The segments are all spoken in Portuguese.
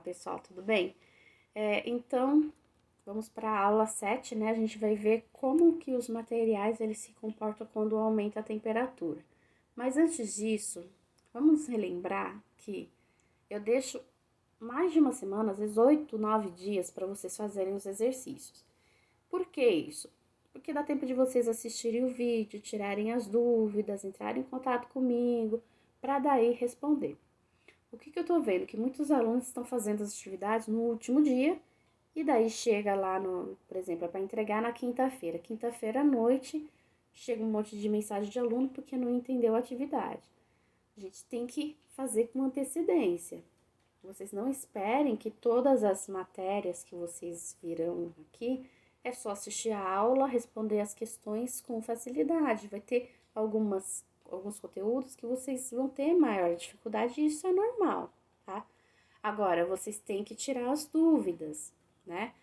pessoal, tudo bem? Então, vamos para a aula 7, né? A gente vai ver como que os materiais eles se comportam quando aumenta a temperatura. Mas antes disso, vamos relembrar que eu deixo mais de uma semana, às vezes 8, 9 dias, para vocês fazerem os exercícios. Por que isso? Porque dá tempo de vocês assistirem o vídeo, tirarem as dúvidas, entrarem em contato comigo, para daí responder. O que eu tô vendo? Que muitos alunos estão fazendo as atividades no último dia e daí chega lá no, por exemplo, é para entregar na quinta-feira. Quinta-feira à noite chega um monte de mensagem de aluno porque não entendeu a atividade. A gente tem que fazer com antecedência. Vocês não esperem que todas as matérias que vocês virão aqui é só assistir a aula, responder as questões com facilidade. Vai ter alguns conteúdos que vocês vão ter maior dificuldade e isso é normal, tá? Agora, vocês têm que tirar as dúvidas, né?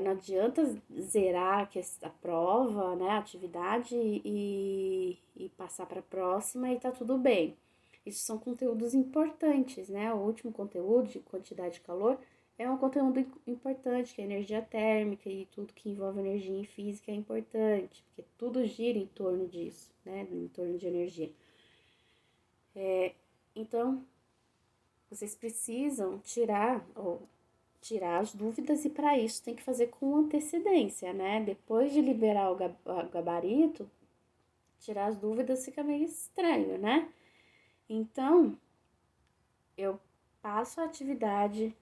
Não adianta zerar a prova, né, a atividade e passar para a próxima e tá tudo bem. Isso são conteúdos importantes, né? O último conteúdo de quantidade de calor é um conteúdo importante, que é energia térmica e tudo que envolve energia em física é importante, porque tudo gira em torno disso, né? Em torno de energia. Então, vocês precisam tirar as dúvidas e para isso tem que fazer com antecedência, né? Depois de liberar o gabarito, tirar as dúvidas fica meio estranho, né? Então, eu passo a atividade,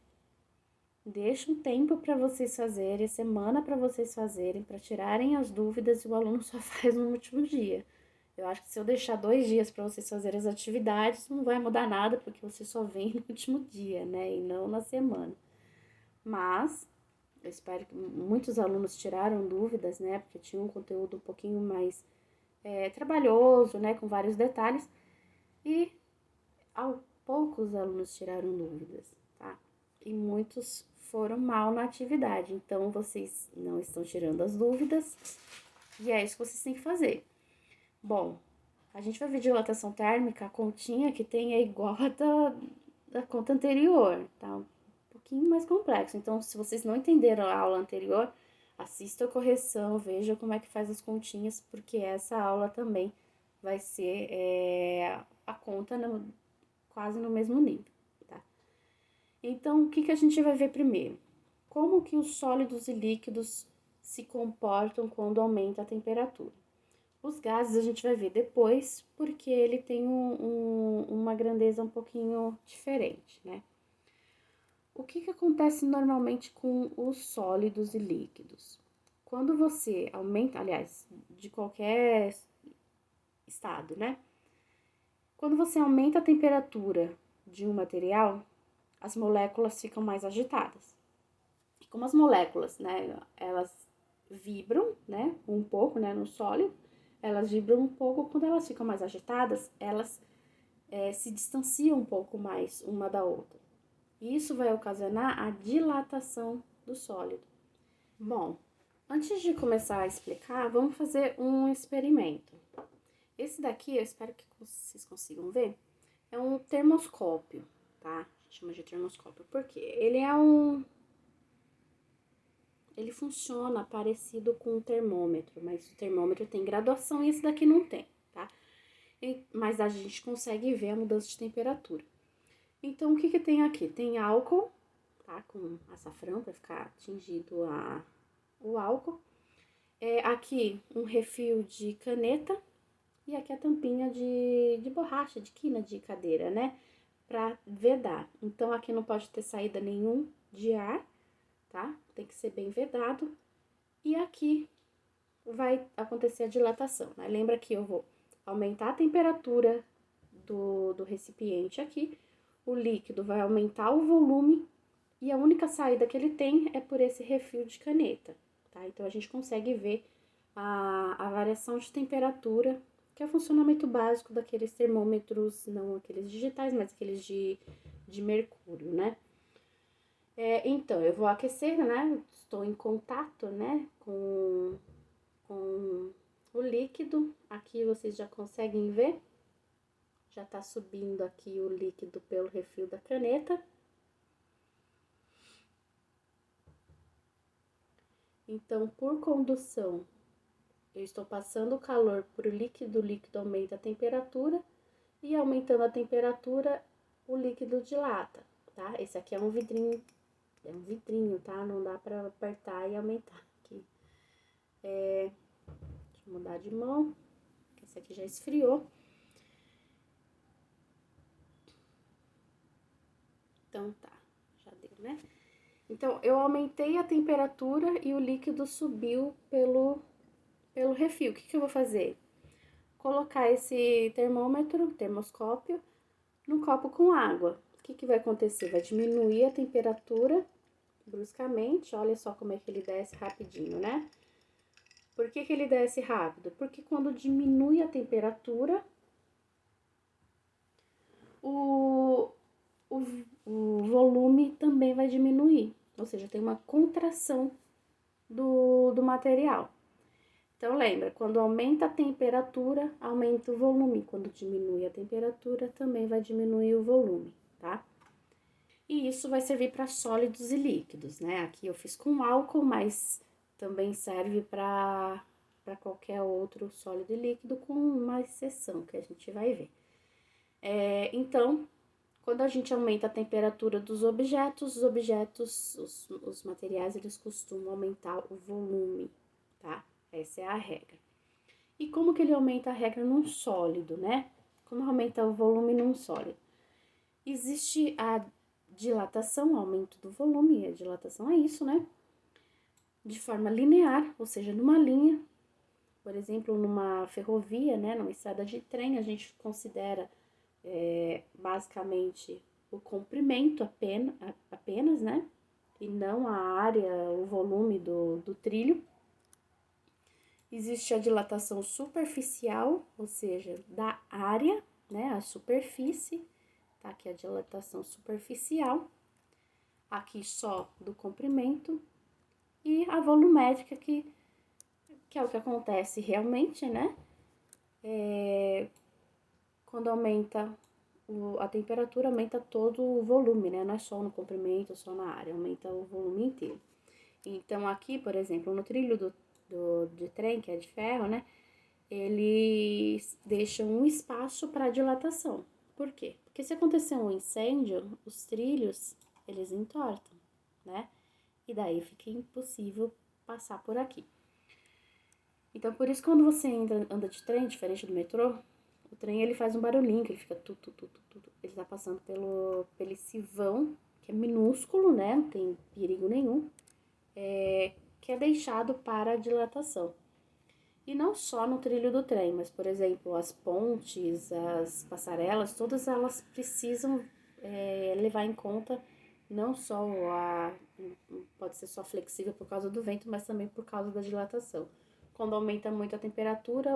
deixo um tempo para vocês fazerem, semana para vocês fazerem, para tirarem as dúvidas e o aluno só faz no último dia. Eu acho que se eu deixar 2 dias para vocês fazerem as atividades, não vai mudar nada, porque você só vem no último dia, né? E não na semana. Mas eu espero que muitos alunos tiraram dúvidas, né? Porque tinha um conteúdo um pouquinho mais trabalhoso, né? Com vários detalhes. E poucos alunos tiraram dúvidas, tá? E muitos foram mal na atividade. Então, vocês não estão tirando as dúvidas. E é isso que vocês têm que fazer. Bom, a gente vai ver dilatação térmica, a continha que tem é igual a da conta anterior, tá? Pouquinho mais complexo. Então, se vocês não entenderam a aula anterior, assista a correção, veja como é que faz as continhas, porque essa aula também vai ser a conta quase no mesmo nível, tá? Então, o que a gente vai ver primeiro? Como que os sólidos e líquidos se comportam quando aumenta a temperatura? Os gases a gente vai ver depois, porque ele tem uma grandeza um pouquinho diferente, né? O que acontece normalmente com os sólidos e líquidos? Quando você aumenta, aliás, de qualquer estado, né? Quando você aumenta a temperatura de um material, as moléculas ficam mais agitadas. E como as moléculas, né, elas vibram, né, um pouco, né, no sólido, elas vibram um pouco, quando elas ficam mais agitadas, elas se distanciam um pouco mais uma da outra. Isso vai ocasionar a dilatação do sólido. Bom, antes de começar a explicar, vamos fazer um experimento. Esse daqui, eu espero que vocês consigam ver, é um termoscópio, tá? A gente chama de termoscópio porque ele funciona parecido com um termômetro, mas o termômetro tem graduação e esse daqui não tem, tá? Mas a gente consegue ver a mudança de temperatura. Então, o que tem aqui? Tem álcool, tá? Com açafrão, para ficar tingido o álcool. Aqui, um refil de caneta. E aqui a tampinha de borracha, de quina de cadeira, né? Pra vedar. Então, aqui não pode ter saída nenhum de ar, tá? Tem que ser bem vedado. E aqui vai acontecer a dilatação, né? Lembra que eu vou aumentar a temperatura do recipiente aqui, o líquido vai aumentar o volume e a única saída que ele tem é por esse refil de caneta, tá? Então, a gente consegue ver a variação de temperatura, que é o funcionamento básico daqueles termômetros, não aqueles digitais, mas aqueles de mercúrio, né? Então, eu vou aquecer, né? Estou em contato, né, com o líquido. Aqui vocês já conseguem ver. Já tá subindo aqui o líquido pelo refil da caneta. Então, por condução, eu estou passando o calor para o líquido aumenta a temperatura, e aumentando a temperatura, o líquido dilata, tá? Esse aqui é um vidrinho, tá? Não dá para apertar e aumentar aqui. Deixa eu mudar de mão, que esse aqui já esfriou. Então tá, já deu, né? Então, eu aumentei a temperatura e o líquido subiu pelo refil. O que que eu vou fazer? Colocar esse termoscópio, num copo com água. O que que vai acontecer? Vai diminuir a temperatura bruscamente. Olha só como é que ele desce rapidinho, né? Por que que ele desce rápido? Porque quando diminui a temperatura, o, o, o volume também vai diminuir. Ou seja, tem uma contração do material. Então, lembra, quando aumenta a temperatura, aumenta o volume. Quando diminui a temperatura, também vai diminuir o volume, tá? E isso vai servir para sólidos e líquidos, né? Aqui eu fiz com álcool, mas também serve para qualquer outro sólido e líquido, com uma exceção que a gente vai ver. Então, quando a gente aumenta a temperatura dos objetos, os materiais, eles costumam aumentar o volume, tá? Essa é a regra. E como que ele aumenta a regra num sólido, né? Como aumenta o volume num sólido? Existe a dilatação, aumento do volume, e a dilatação é isso, né? De forma linear, ou seja, numa linha, por exemplo, numa ferrovia, né? Numa estrada de trem, a gente considera basicamente o comprimento apenas, né? E não a área, o volume do trilho. Existe a dilatação superficial, ou seja, da área, né? A superfície, tá? Aqui a dilatação superficial, aqui só do comprimento, e a volumétrica, que é o que acontece realmente, né? Quando aumenta a temperatura, aumenta todo o volume, né? Não é só no comprimento, só na área, aumenta o volume inteiro. Então, aqui, por exemplo, no trilho de trem, que é de ferro, né? Eles deixam um espaço para dilatação. Por quê? Porque se acontecer um incêndio, os trilhos, eles entortam, né? E daí fica impossível passar por aqui. Então, por isso, quando você anda de trem, diferente do metrô, o trem ele faz um barulhinho, que ele fica tu. Ele tá passando pelo esse vão, que é minúsculo, né? Não tem perigo nenhum, que é deixado para a dilatação. E não só no trilho do trem, mas, por exemplo, as pontes, as passarelas, todas elas precisam levar em conta não só pode ser só flexível por causa do vento, mas também por causa da dilatação. Quando aumenta muito a temperatura,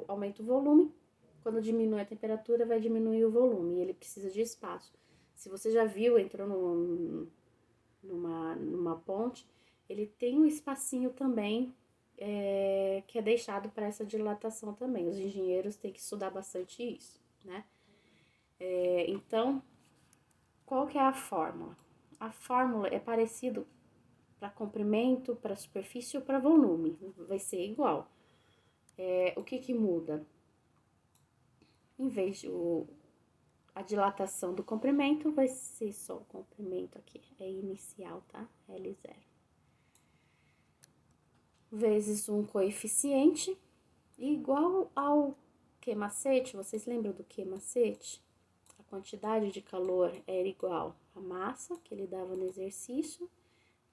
aumenta o volume. Quando diminui a temperatura, vai diminuir o volume. E ele precisa de espaço. Se você já viu, entrou numa ponte, ele tem um espacinho também que é deixado para essa dilatação também. Os engenheiros têm que estudar bastante isso, né? Então, qual que é a fórmula? A fórmula é parecido para comprimento, para superfície ou para volume, vai ser igual. O que muda? Em vez de a dilatação do comprimento, vai ser só o comprimento aqui, é inicial, tá? L0. Vezes um coeficiente igual ao Q-macete. Vocês lembram do Q-macete? A quantidade de calor era igual à massa que ele dava no exercício,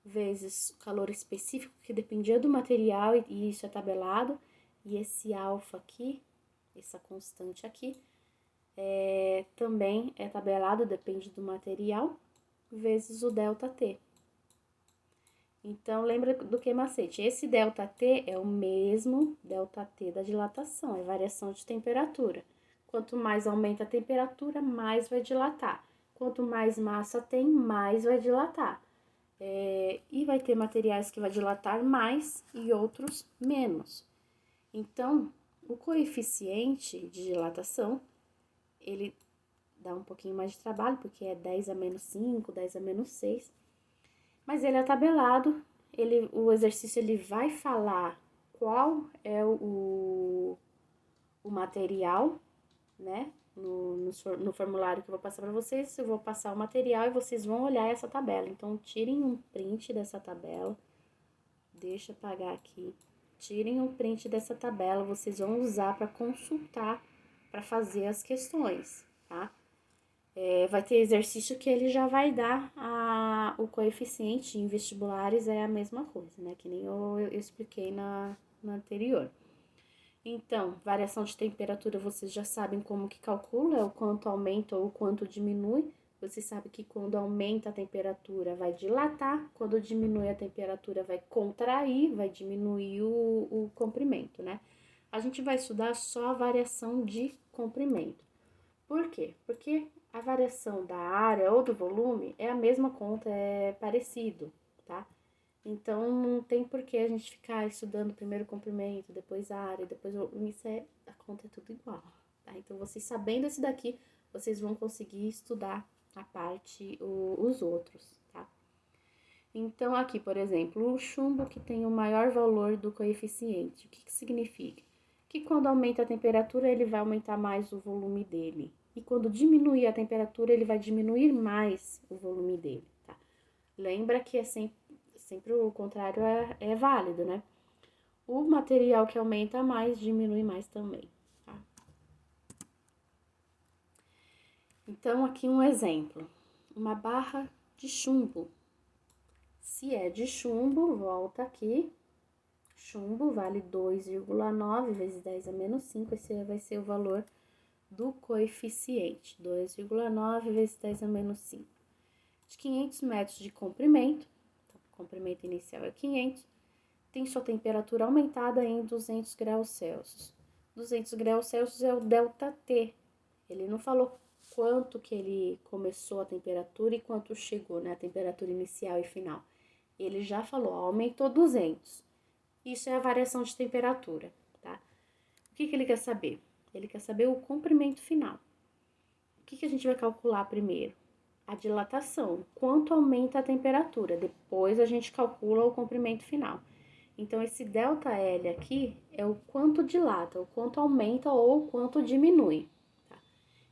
vezes o calor específico, que dependia do material, e isso é tabelado, e esse alfa aqui, essa constante aqui, também é tabelado, depende do material, vezes o ΔT. Então, lembra do que macete? Esse ΔT é o mesmo ΔT da dilatação, é variação de temperatura. Quanto mais aumenta a temperatura, mais vai dilatar. Quanto mais massa tem, mais vai dilatar. E vai ter materiais que vai dilatar mais e outros menos. Então, o coeficiente de dilatação, ele dá um pouquinho mais de trabalho, porque é 10 a menos 5, 10 a menos 6. Mas ele é tabelado, o exercício ele vai falar qual é o material, né? No formulário que eu vou passar para vocês, eu vou passar o material e vocês vão olhar essa tabela. Então, tirem um print dessa tabela. Deixa eu apagar aqui. Tirem um print dessa tabela, vocês vão usar para consultar, para fazer as questões, tá? Vai ter exercício que ele já vai dar o coeficiente em vestibulares, é a mesma coisa, né? Que nem eu expliquei na anterior. Então, variação de temperatura, vocês já sabem como que calcula, é o quanto aumenta ou o quanto diminui. Você sabe que quando aumenta a temperatura vai dilatar, quando diminui a temperatura vai contrair, vai diminuir o comprimento, né? A gente vai estudar só a variação de comprimento. Por quê? Porque a variação da área ou do volume é a mesma conta, é parecido, tá? Então, não tem por que a gente ficar estudando primeiro o comprimento, depois a área, depois o volume, a conta é tudo igual, tá? Então, vocês sabendo esse daqui, vocês vão conseguir estudar a parte, os outros, tá? Então, aqui, por exemplo, o chumbo que tem o maior valor do coeficiente, o que que significa? Que quando aumenta a temperatura, ele vai aumentar mais o volume dele. E quando diminuir a temperatura, ele vai diminuir mais o volume dele, tá? Lembra que é sempre o contrário é válido, né? O material que aumenta mais, diminui mais também, tá? Então, aqui um exemplo. Uma barra de chumbo. Se é de chumbo, volta aqui. Chumbo vale 2,9 vezes 10 a menos 5. Esse vai ser o valor do coeficiente. 2,9 vezes 10 a menos 5. De 500 metros de comprimento, então, o comprimento inicial é 500, tem sua temperatura aumentada em 200 graus Celsius. 200 graus Celsius é o ΔT. Ele não falou quanto que ele começou a temperatura e quanto chegou, né, a temperatura inicial e final. Ele já falou, aumentou 200. Isso é a variação de temperatura, tá? O que ele quer saber? Ele quer saber o comprimento final. O que a gente vai calcular primeiro? A dilatação, quanto aumenta a temperatura. Depois a gente calcula o comprimento final. Então, esse ΔL aqui é o quanto dilata, o quanto aumenta ou o quanto diminui. Tá?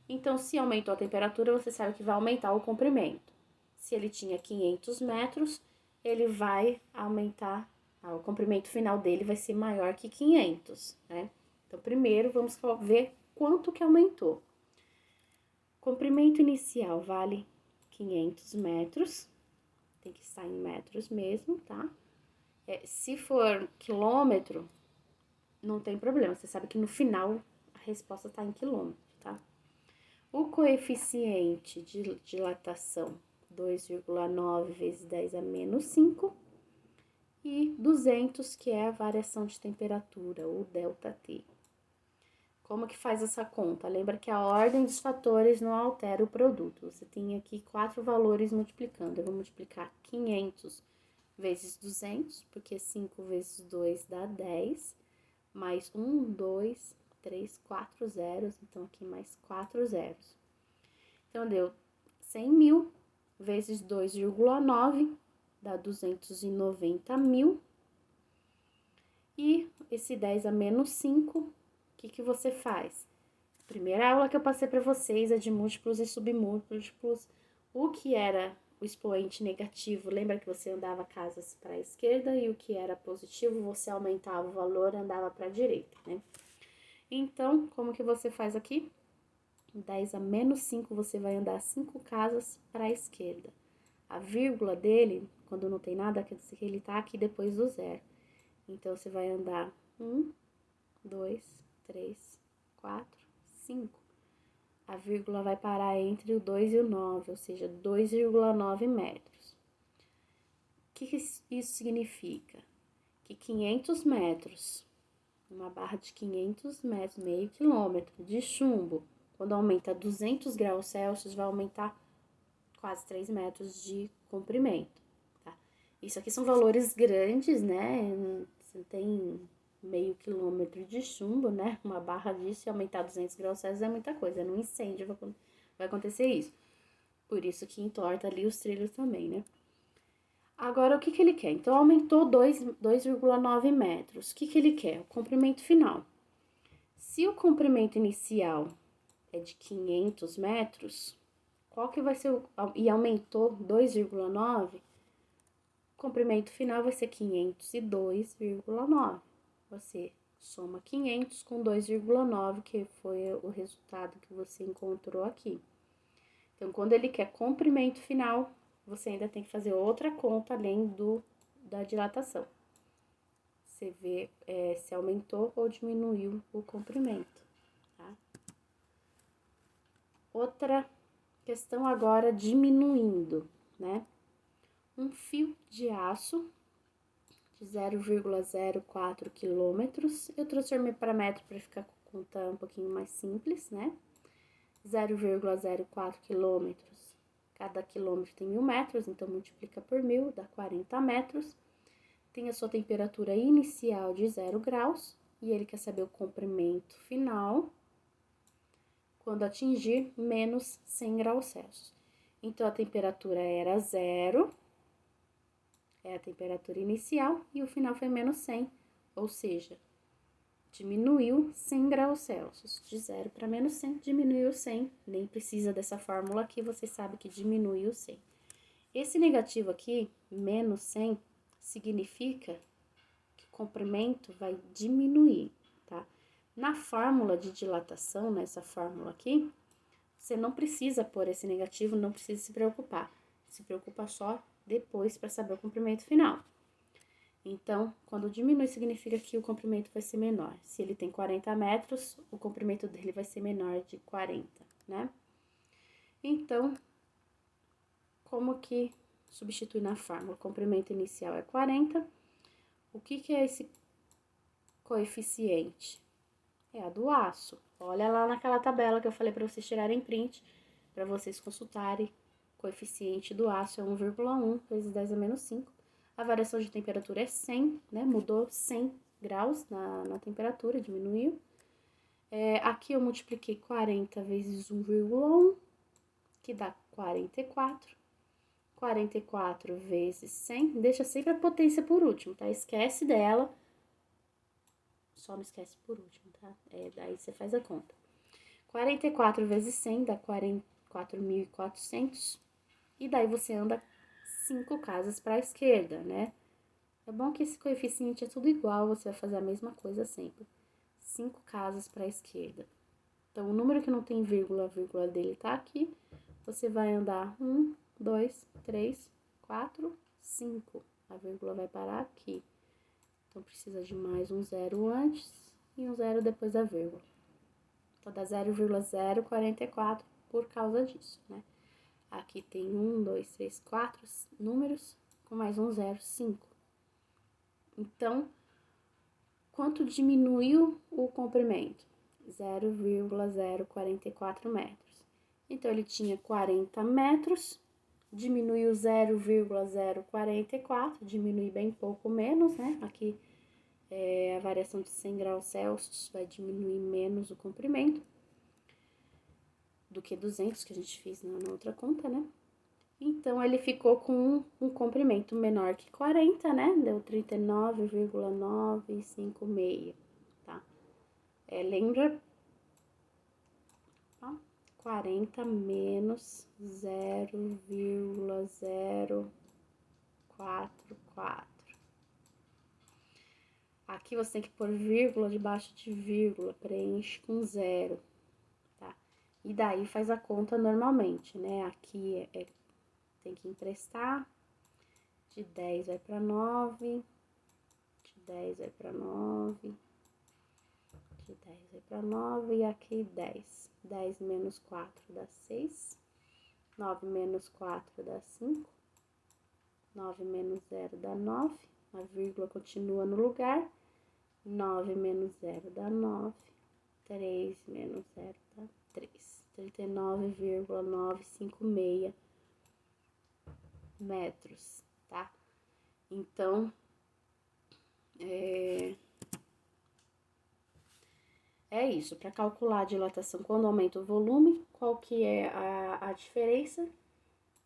Então, se aumentou a temperatura, você sabe que vai aumentar o comprimento. Se ele tinha 500 metros, ele vai aumentar, o comprimento final dele vai ser maior que 500, né? Então, primeiro, vamos ver quanto que aumentou. Comprimento inicial vale 500 metros, tem que estar em metros mesmo, tá? Se for quilômetro, não tem problema, você sabe que no final a resposta tá em quilômetro, tá? O coeficiente de dilatação, 2,9 vezes 10 a menos 5, e 200, que é a variação de temperatura, o ΔT. Como que faz essa conta? Lembra que a ordem dos fatores não altera o produto. Você tem aqui 4 valores multiplicando. Eu vou multiplicar 500 vezes 200, porque 5 vezes 2 dá 10, mais 1, 2, 3, 4 zeros, então aqui mais 4 zeros. Então, deu 100 mil vezes 2,9, dá 290 mil. E esse 10 a menos 5, o que você faz? A primeira aula que eu passei para vocês é de múltiplos e submúltiplos. O que era o expoente negativo, lembra que você andava casas para a esquerda, e o que era positivo, você aumentava o valor, andava para a direita, né? Então, como que você faz aqui? 10 a menos 5, você vai andar 5 casas para a esquerda. A vírgula dele, quando não tem nada, quer dizer que ele tá aqui depois do zero. Então, você vai andar 1, 2, 3, 4, 5. A vírgula vai parar entre o 2 e o 9, ou seja, 2,9 metros. O que isso significa? Que 500 metros, uma barra de 500 metros, meio quilômetro de chumbo, quando aumenta 200 graus Celsius, vai aumentar quase 3 metros de comprimento, tá? Isso aqui são valores grandes, né? Você tem meio quilômetro de chumbo, né? Uma barra disso, e aumentar 200 graus Celsius é muita coisa. No incêndio vai acontecer isso. Por isso que entorta ali os trilhos também, né? Agora, o que que ele quer? Então, aumentou 2,9 metros. O que que ele quer? O comprimento final. Se o comprimento inicial é de 500 metros, qual que vai ser e aumentou 2,9, o comprimento final vai ser 502,9. Você soma 500 com 2,9, que foi o resultado que você encontrou aqui. Então, quando ele quer comprimento final, você ainda tem que fazer outra conta além da dilatação. Você vê se aumentou ou diminuiu o comprimento, tá? Outra questão agora diminuindo, né? Um fio de aço de 0,04 quilômetros, eu transformei para metro para ficar com a conta um pouquinho mais simples, né? 0,04 quilômetros, cada quilômetro tem 1.000 metros, então multiplica por 1.000, dá 40 metros. Tem a sua temperatura inicial de 0 graus, e ele quer saber o comprimento final quando atingir menos 100 graus Celsius. Então, a temperatura era 0, é a temperatura inicial, e o final foi menos 100, ou seja, diminuiu 100 graus Celsius. De 0 para menos 100, diminuiu 100. Nem precisa dessa fórmula aqui, você sabe que diminuiu 100. Esse negativo aqui, menos 100, significa que o comprimento vai diminuir, tá? Na fórmula de dilatação, nessa fórmula aqui, você não precisa pôr esse negativo, não precisa se preocupar. Se preocupa só depois para saber o comprimento final. Então, quando diminui, significa que o comprimento vai ser menor. Se ele tem 40 metros, o comprimento dele vai ser menor de 40, né? Então, como que substitui na fórmula? O comprimento inicial é 40. O que que é esse coeficiente? É a do aço. Olha lá naquela tabela que eu falei para vocês tirarem print, para vocês consultarem. O coeficiente do aço é 1,1 vezes 10 a menos 5. A variação de temperatura é 100, né? Mudou 100 graus na temperatura, diminuiu. Aqui eu multipliquei 40 vezes 1,1, que dá 44. 44 vezes 100, deixa sempre a potência por último, tá? Esquece dela, só não esquece por último, tá? Daí você faz a conta. 44 vezes 100 dá 44.400, e daí você anda 5 casas para a esquerda, né? É bom que esse coeficiente é tudo igual, você vai fazer a mesma coisa sempre. 5 casas para a esquerda. Então, o número que não tem vírgula, a vírgula dele tá aqui. Você vai andar 1, 2, 3, 4, 5. A vírgula vai parar aqui. Então, precisa de mais um zero antes e um zero depois da vírgula. Então, dá 0,044 por causa disso, né? Aqui tem 1, 2, 3, 4 números, com mais um zero, 5. Então, quanto diminuiu o comprimento? 0,044 metros. Então, ele tinha 40 metros, diminuiu 0,044, diminui bem pouco menos, né? Aqui, a variação de 100 graus Celsius vai diminuir menos o comprimento do que 200, que a gente fez na outra conta, né? Então, ele ficou com um comprimento menor que 40, né? Deu 39,956, tá? Lembra? Ó, 40 menos 0,044. Aqui você tem que pôr vírgula debaixo de vírgula, preenche com zero, tá? E daí faz a conta normalmente, né? Aqui tem que emprestar, de 10 vai para 9, de 10 vai para 9, de 10 vai para 9, e aqui 10. 10 menos 4 dá 6, 9 menos 4 dá 5, 9 menos 0 dá 9, a vírgula continua no lugar, 9 menos 0 dá 9, 3 menos 0 dá 3, 39,956 metros, tá? Então, é isso. Para calcular a dilatação quando aumenta o volume, qual que é a diferença?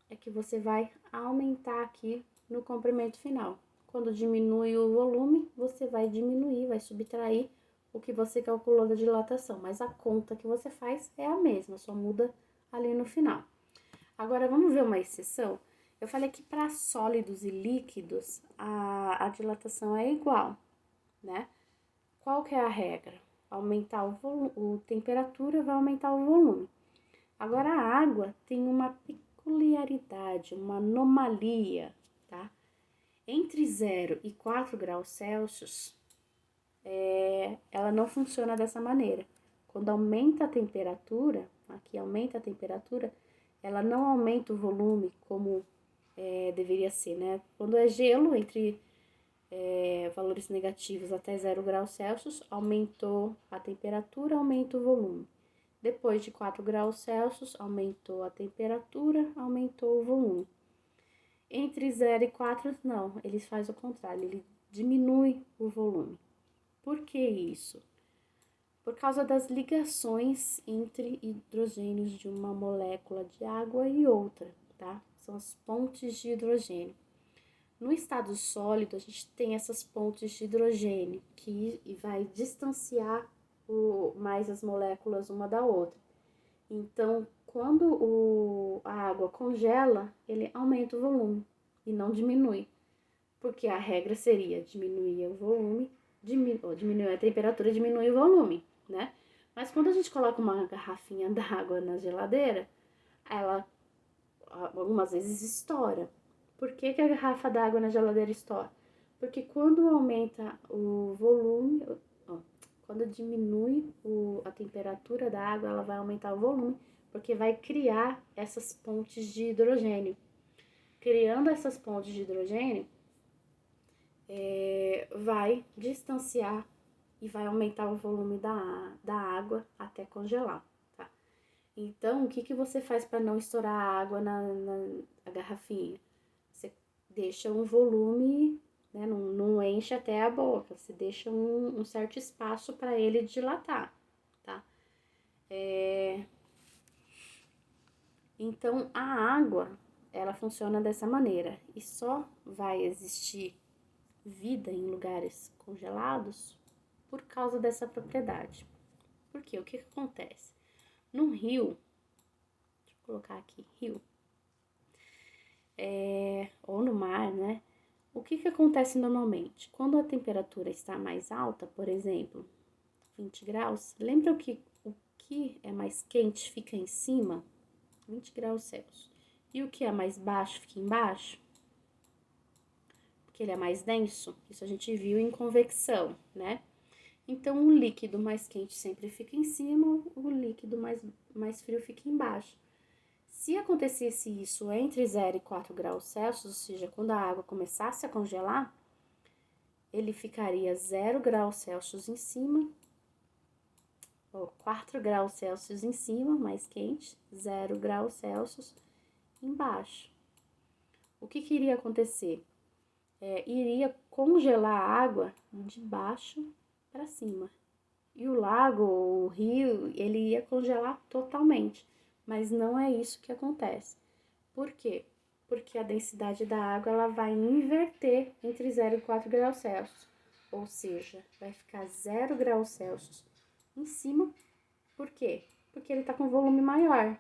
É que você vai aumentar aqui no comprimento final. Quando diminui o volume, você vai diminuir, vai subtrair o que você calculou da dilatação, mas a conta que você faz é a mesma, só muda ali no final. Agora, vamos ver uma exceção? Eu falei que para sólidos e líquidos, a dilatação é igual, né? Qual que é a regra? Aumentar a temperatura vai aumentar o volume. Agora, a água tem uma peculiaridade, uma anomalia, tá? Entre 0 e 4 graus Celsius, ela não funciona dessa maneira. Quando aumenta a temperatura, aqui aumenta a temperatura, ela não aumenta o volume como deveria ser, né? Quando é gelo, entre valores negativos até 0 graus Celsius, aumentou a temperatura, aumenta o volume. Depois de 4 graus Celsius, aumentou a temperatura, aumentou o volume. Entre 0 e 4, não, ele faz o contrário, ele diminui o volume. Por que isso? Por causa das ligações entre hidrogênios de uma molécula de água e outra, tá? São as pontes de hidrogênio. No estado sólido, a gente tem essas pontes de hidrogênio que vai distanciar mais as moléculas uma da outra. Então, quando a água congela, ele aumenta o volume e não diminui, porque a regra seria diminuir o volume, diminuir a temperatura, diminuir o volume, né? Mas quando a gente coloca uma garrafinha d'água na geladeira, ela algumas vezes estoura. Por que a garrafa d'água na geladeira estoura? Porque quando aumenta o volume, quando diminui a temperatura da água, ela vai aumentar o volume, porque vai criar essas pontes de hidrogênio. Criando essas pontes de hidrogênio, vai distanciar e vai aumentar o volume da água até congelar, tá? Então, o que você faz para não estourar a água na garrafinha? Você deixa um volume, né, não enche até a boca, você deixa um certo espaço para ele dilatar, tá? Então, a água, ela funciona dessa maneira e só vai existir vida em lugares congelados por causa dessa propriedade. Por quê? O que acontece? Num rio, deixa eu colocar aqui, rio, ou no mar, né? O que acontece normalmente? Quando a temperatura está mais alta, por exemplo, 20 graus, lembra o que é mais quente fica em cima? 20 graus Celsius. E o que é mais baixo fica embaixo? Porque ele é mais denso. Isso a gente viu em convecção, né? Então, o líquido mais quente sempre fica em cima, o líquido mais frio fica embaixo. Se acontecesse isso entre 0 e 4 graus Celsius, ou seja, quando a água começasse a congelar, ele ficaria 0 graus Celsius em cima, ou 4 graus Celsius em cima, mais quente, 0 graus Celsius embaixo. O que iria acontecer? Iria congelar a água de baixo para cima. E o lago, o rio, ele ia congelar totalmente. Mas não é isso que acontece. Por quê? Porque a densidade da água ela vai inverter entre 0 e 4 graus Celsius. Ou seja, vai ficar 0 graus Celsius em cima. Por quê? Porque ele está com volume maior.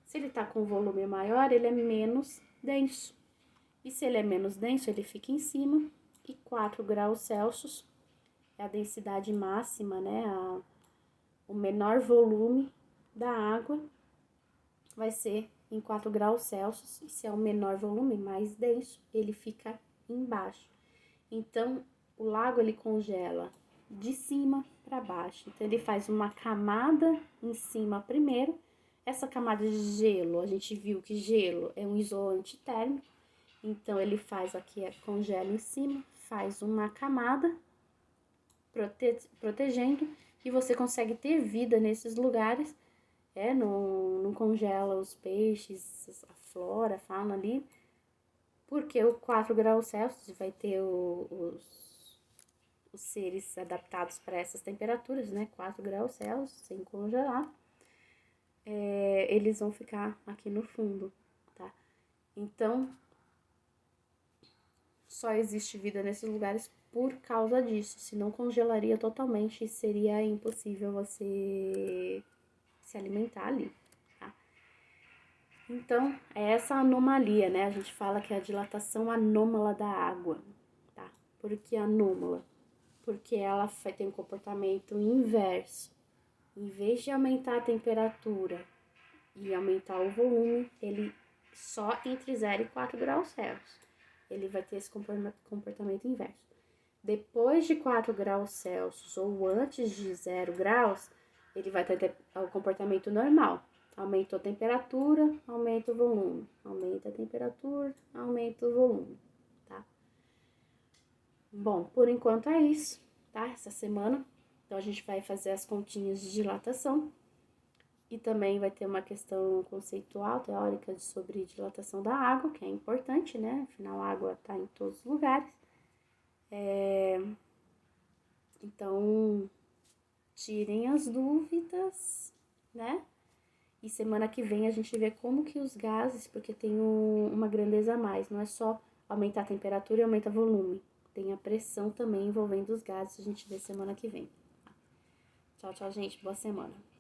Se ele está com volume maior, ele é menos denso. E se ele é menos denso, ele fica em cima. E 4 graus Celsius é a densidade máxima, né? O menor volume da água vai ser em 4 graus Celsius. E se é o menor volume, mais denso, ele fica embaixo. Então, o lago ele congela de cima para baixo. Então, ele faz uma camada em cima primeiro. Essa camada de gelo, a gente viu que gelo é um isolante térmico. Então, ele faz aqui, congela em cima, faz uma camada protegendo e você consegue ter vida nesses lugares, não congela os peixes, a flora, a fauna ali, porque o 4 graus Celsius vai ter os seres adaptados para essas temperaturas, né? 4 graus Celsius, sem congelar, eles vão ficar aqui no fundo, tá? Então, só existe vida nesses lugares por causa disso, senão congelaria totalmente e seria impossível você se alimentar ali, tá? Então, é essa anomalia, né? A gente fala que é a dilatação anômala da água, tá? Por que anômala? Porque ela tem um comportamento inverso. Em vez de aumentar a temperatura e aumentar o volume, ele só entre 0 e 4 graus Celsius. Ele vai ter esse comportamento inverso. Depois de 4 graus Celsius ou antes de 0 graus, ele vai ter o comportamento normal. Aumentou a temperatura, aumenta o volume. Aumenta a temperatura, aumenta o volume, tá? Bom, por enquanto é isso, tá? Essa semana. Então, a gente vai fazer as continhas de dilatação. E também vai ter uma questão conceitual, teórica, sobre dilatação da água, que é importante, né? Afinal, a água está em todos os lugares. Então, tirem as dúvidas, né? E semana que vem a gente vê como que os gases, porque tem uma grandeza a mais, não é só aumentar a temperatura e aumentar o volume. Tem a pressão também envolvendo os gases, a gente vê semana que vem. Tchau, tchau, gente. Boa semana.